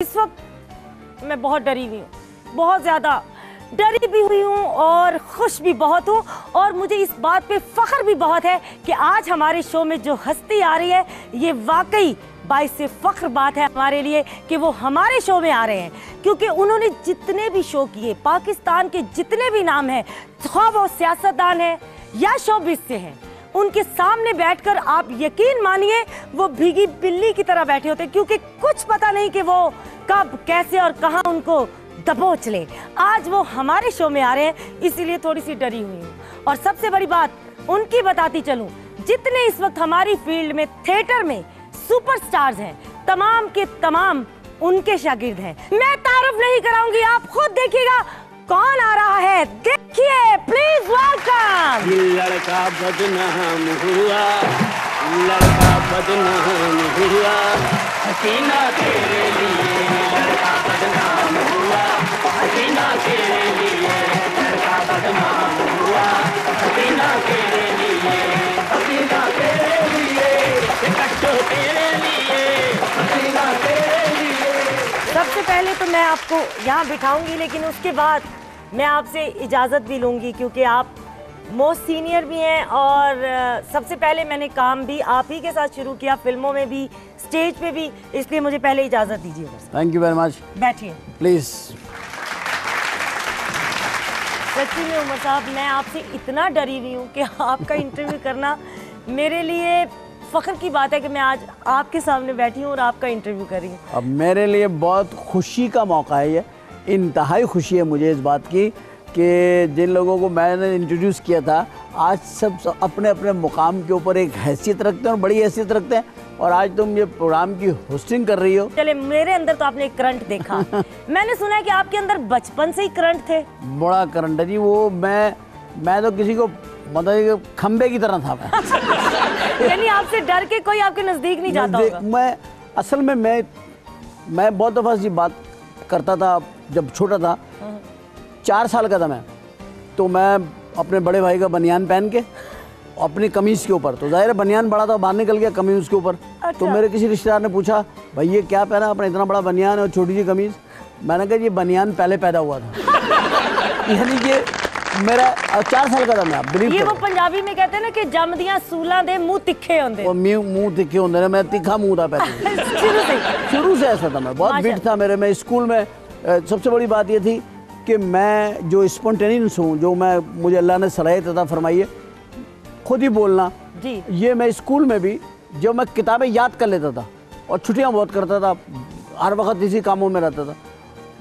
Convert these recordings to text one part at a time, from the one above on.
इस वक्त मैं बहुत डरी हुई हूँ, बहुत ज़्यादा डरी भी हुई हूँ और खुश भी बहुत हूँ। और मुझे इस बात पे फ़ख्र भी बहुत है कि आज हमारे शो में जो हस्ती आ रही है ये वाकई बाइस से फ़ख्र बात है हमारे लिए कि वो हमारे शो में आ रहे हैं, क्योंकि उन्होंने जितने भी शो किए, पाकिस्तान के जितने भी नाम हैं, ख्वाह वो सियासतदान हैं या शोबिज़ से हैं, उनके सामने बैठकर आप यकीन मानिए वो भीगी बिल्ली की तरह बैठे होते, क्योंकि कुछ पता नहीं कि वो कब कैसे और कहां उनको दबोच ले। आज वो हमारे शो में आ रहे हैं, इसीलिए थोड़ी सी डरी हुई हूँ। और सबसे बड़ी बात उनकी बताती चलूं, जितने इस वक्त हमारी फील्ड में थिएटर में सुपरस्टार्स हैं, तमाम के तमाम उनके शागिर्द हैं। मैं तारुफ नहीं कराऊंगी, आप खुद देखिएगा कौन आ रहा है। देखिए प्लीज वेलकम। लड़का बदनाम हुआ, लड़का बदनाम हुआ, हसीना तेरे लिए लड़का बदनाम हुआ, हसीना तेरे लिए लड़का बदनाम हुआ, हसीना तेरे लिए, हसीना तेरे लिए, कट्टो तेरे लिए, हसीना तेरे लिए। सबसे पहले तो मैं आपको यहाँ बिठाऊंगी, लेकिन उसके बाद मैं आपसे इजाज़त भी लूँगी, क्योंकि आप मोस्ट सीनियर भी हैं और सबसे पहले मैंने काम भी आप ही के साथ शुरू किया, फिल्मों में भी, स्टेज पे भी, इसलिए मुझे पहले इजाज़त दीजिए। Thank you very much. बैठिए प्लीज़। सच्ची में उमर साहब, मैं आपसे इतना डरी हुई हूँ कि आपका इंटरव्यू करना मेरे लिए फ़ख्र की बात है कि मैं आज आपके सामने बैठी हूँ और आपका इंटरव्यू कर रही हूँ। अब मेरे लिए बहुत खुशी का मौका है ये, इंतहाई खुशी है मुझे इस बात की कि जिन लोगों को मैंने इंट्रोड्यूस किया था आज सब अपने अपने मुकाम के ऊपर एक हैसियत रखते हैं और बड़ी हैसियत रखते हैं, और आज तुम ये प्रोग्राम की होस्टिंग कर रही हो। चले, मेरे अंदर तो आपने एक करंट देखा। मैंने सुना है कि आपके अंदर बचपन से ही करंट थे। बड़ा करंट है जी वो। मैं तो किसी को मतलब खंबे की तरह था मैं। यानी आपसे डर के कोई आपके नज़दीक नहीं जाता होगा। मैं असल में मैं बहुत दफ़ा ये बात करता था जब छोटा था, 4 साल का था मैं, तो मैं अपने बड़े भाई का बनियान पहन के अपनी कमीज़ के ऊपर, तो जाहिर है बनियान बड़ा था, बाहर निकल गया कमीज़ के ऊपर। अच्छा। तो मेरे किसी रिश्तेदार ने पूछा, भाई ये क्या पहना अपना, इतना बड़ा बनियान और छोटी सी कमीज़। मैंने कहा ये बनियान पहले पैदा हुआ था। यानी कि मेरा 4 साल का था मैं, आप बिलीव ये वो पंजाबी में कहते हैं ना कि जमदियां सूलां दे मुंह तिखे होंदे। वो मुंह तिखे होंगे ना, मैं तिखा मुंह था पहले। शुरू से ऐसा था मैं, बहुत फिट था मेरे में। स्कूल में सबसे बड़ी बात ये थी कि मैं जो स्पॉन्टेनियस हूँ, जो मुझे अल्लाह ने सलाहियत अता फरमाई है खुद ही बोलना जी, ये मैं स्कूल में भी जब मैं किताबें याद कर लेता था और छुट्टियाँ बहुत करता था, हर वक्त इसी कामों में रहता था,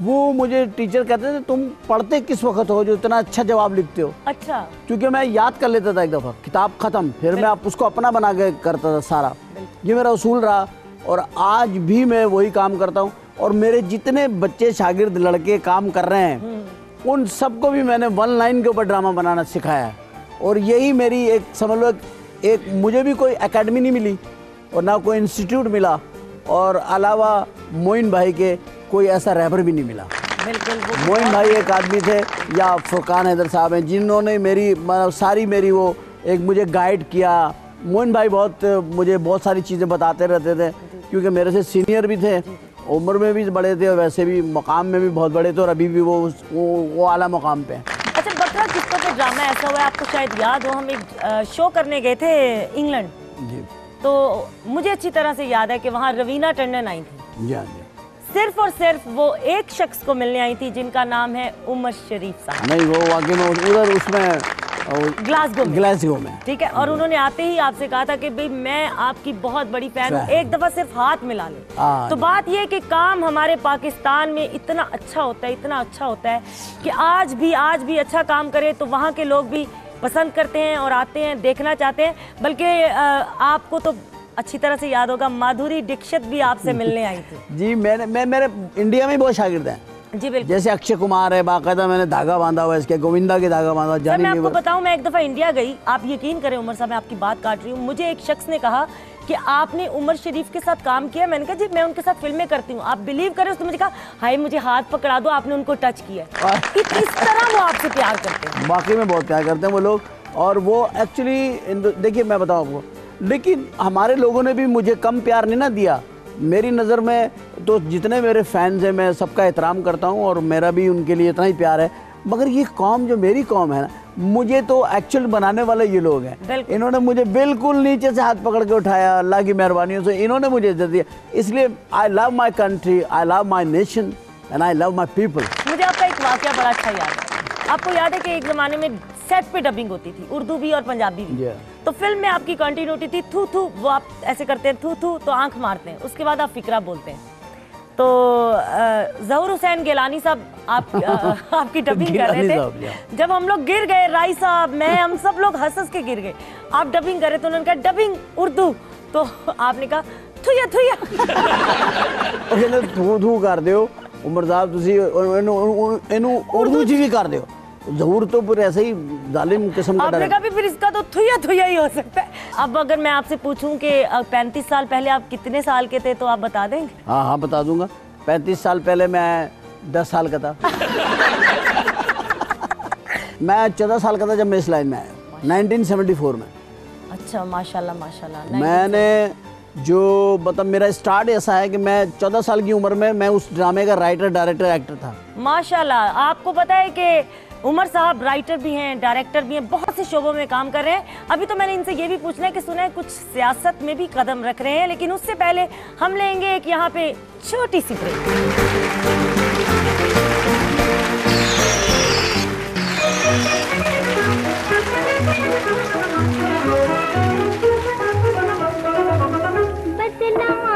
वो मुझे टीचर कहते थे तुम पढ़ते किस वक्त हो जो इतना अच्छा जवाब लिखते हो। अच्छा। क्योंकि मैं याद कर लेता था एक दफ़ा, किताब ख़त्म, फिर मैं उसको अपना बना के करता था सारा। ये मेरा उसूल रहा और आज भी मैं वही काम करता हूँ। और मेरे जितने बच्चे शागिर्द लड़के काम कर रहे हैं उन सबको भी मैंने 1 लाइन के ऊपर ड्रामा बनाना सिखाया है। और यही मेरी एक समझ लो, एक मुझे भी कोई एकेडमी नहीं मिली और ना कोई इंस्टीट्यूट मिला, और अलावा मोइन भाई के कोई ऐसा रैपर भी नहीं मिला। बिल्कुल। मोइन भाई एक आदमी थे, या फुरकान हैदर साहब हैं, जिन्होंने मेरी सारी मेरी वो एक मुझे गाइड किया। मोइन भाई मुझे बहुत सारी चीज़ें बताते रहते थे, क्योंकि मेरे से सीनियर भी थे, उम्र में भी बड़े थे और वैसे भी मकाम में भी बहुत बड़े थे, और अभी भी वो आला मकाम पे हैं। अच्छा, बकरा किस्सों पे ड्रामा ऐसा हुआ है, आपको शायद याद हो, हम एक शो करने गए थे इंग्लैंड जी। तो मुझे अच्छी तरह से याद है कि वहाँ रवीना टंडन आई थी। जी हाँ जी। सिर्फ और सिर्फ वो एक शख्स को मिलने आई थी जिनका नाम है उमर शरीफ साहब। नहीं, वो वाकई में उधर उसमें ग्लासगो में, ठीक है। और उन्होंने आते ही आपसे कहा था कि भाई मैं आपकी बहुत बड़ी फैन हूँ, एक दफा सिर्फ हाथ मिला ले। तो बात ये कि काम हमारे पाकिस्तान में इतना अच्छा होता है, इतना अच्छा होता है कि आज भी अच्छा काम करे तो वहाँ के लोग भी पसंद करते हैं और आते हैं, देखना चाहते हैं। बल्कि आपको तो अच्छी तरह से याद होगा, माधुरी दीक्षित भी आपसे मिलने आई थी। जी, मेरे इंडिया में बहुत शागिर्द हैं। जी बिल्कुल। जैसे अक्षय कुमार है, बाकायदा मैंने धागा बांधा हुआ है इसके, गोविंदा के धागा बांधा। सर मैं आपको बताऊं, मैं एक दफ़ा इंडिया गई, आप यकीन करें उमर साहब, मैं आपकी बात काट रही हूँ, मुझे एक शख्स ने कहा कि आपने उमर शरीफ के साथ काम किया। मैंने कहा जी मैं उनके साथ फिल्में करती हूँ। आप बिलीव करें, उसने मुझे कहा हाय मुझे हाथ पकड़ा दो, आपने उनको टच किया। इस तरह वो आपसे प्यार करते हैं। वाकई में बहुत प्यार करते हैं वो लोग। और वो एक्चुअली देखिए मैं बताऊँ आपको, लेकिन हमारे लोगों ने भी मुझे कम प्यार नहीं ना दिया। मेरी नज़र में तो जितने मेरे फैंस हैं मैं सबका एहतराम करता हूँ और मेरा भी उनके लिए इतना ही प्यार है, मगर ये कौम जो मेरी कौम है ना, मुझे तो एक्चुअल बनाने वाले ये लोग हैं। इन्होंने मुझे बिल्कुल नीचे से हाथ पकड़ के उठाया, अल्लाह की मेहरबानियों से इन्होंने मुझे इज्जत दिया। इसलिए I love my country, I love my nation and I love my people. मुझे आपका एक वाकया बड़ा अच्छा याद है। आपको याद है कि एक ज़माने में सेट पे डबिंग होती थी, उर्दू भी और पंजाबी भी। तो फिल्म में आपकी कंटिन्यूटी थी, थू थू, वो आप ऐसे करते हैं थू थू तो आंख मारते हैं, उसके बाद आप फिक्रा बोलते हैं। तो ज़हूर हुसैन गिलानी साहब आपकी डबिंग कर रहे थे। जब हम लोग गिर गए, राय साहब, मैं, हम सब लोग हंस हंस के गिर गए। आप डबिंग कर रहे थे, उन्होंने कहा डबिंग उर्दू, तो आपने कहा थुया थुया। थू थू कर दो उमर साहब, तुसी इनू उर्दू जी भी कर दो। ज़हूर तो फिर ऐसे ही जालिम किस्म का आपने कहा फिर इसका तो थुया थुया ही हो सकता है। अब अगर मैं आपसे पूछूं कि 35 साल पहले आप कितने साल के थे तो आप बता देंगे? हाँ हाँ बता दूंगा। 35 साल पहले मैं 10 साल का था। मैं 14 साल का था जब मैं इस लाइन में आया, 1974 में। अच्छा, माशाल्लाह माशाल्लाह। मैंने जो मतलब मेरा स्टार्ट ऐसा है कि मैं 14 साल की उम्र में मैं उस ड्रामे का राइटर डायरेक्टर एक्टर था। माशाल्लाह। आपको पता है कि उमर साहब राइटर भी हैं, डायरेक्टर भी हैं, बहुत से शोबों में काम कर रहे हैं। अभी तो मैंने इनसे ये भी पूछना है कि सुना है कुछ सियासत में भी कदम रख रहे हैं, लेकिन उससे पहले हम लेंगे एक यहाँ पे छोटी सी ब्रेक। बदनाम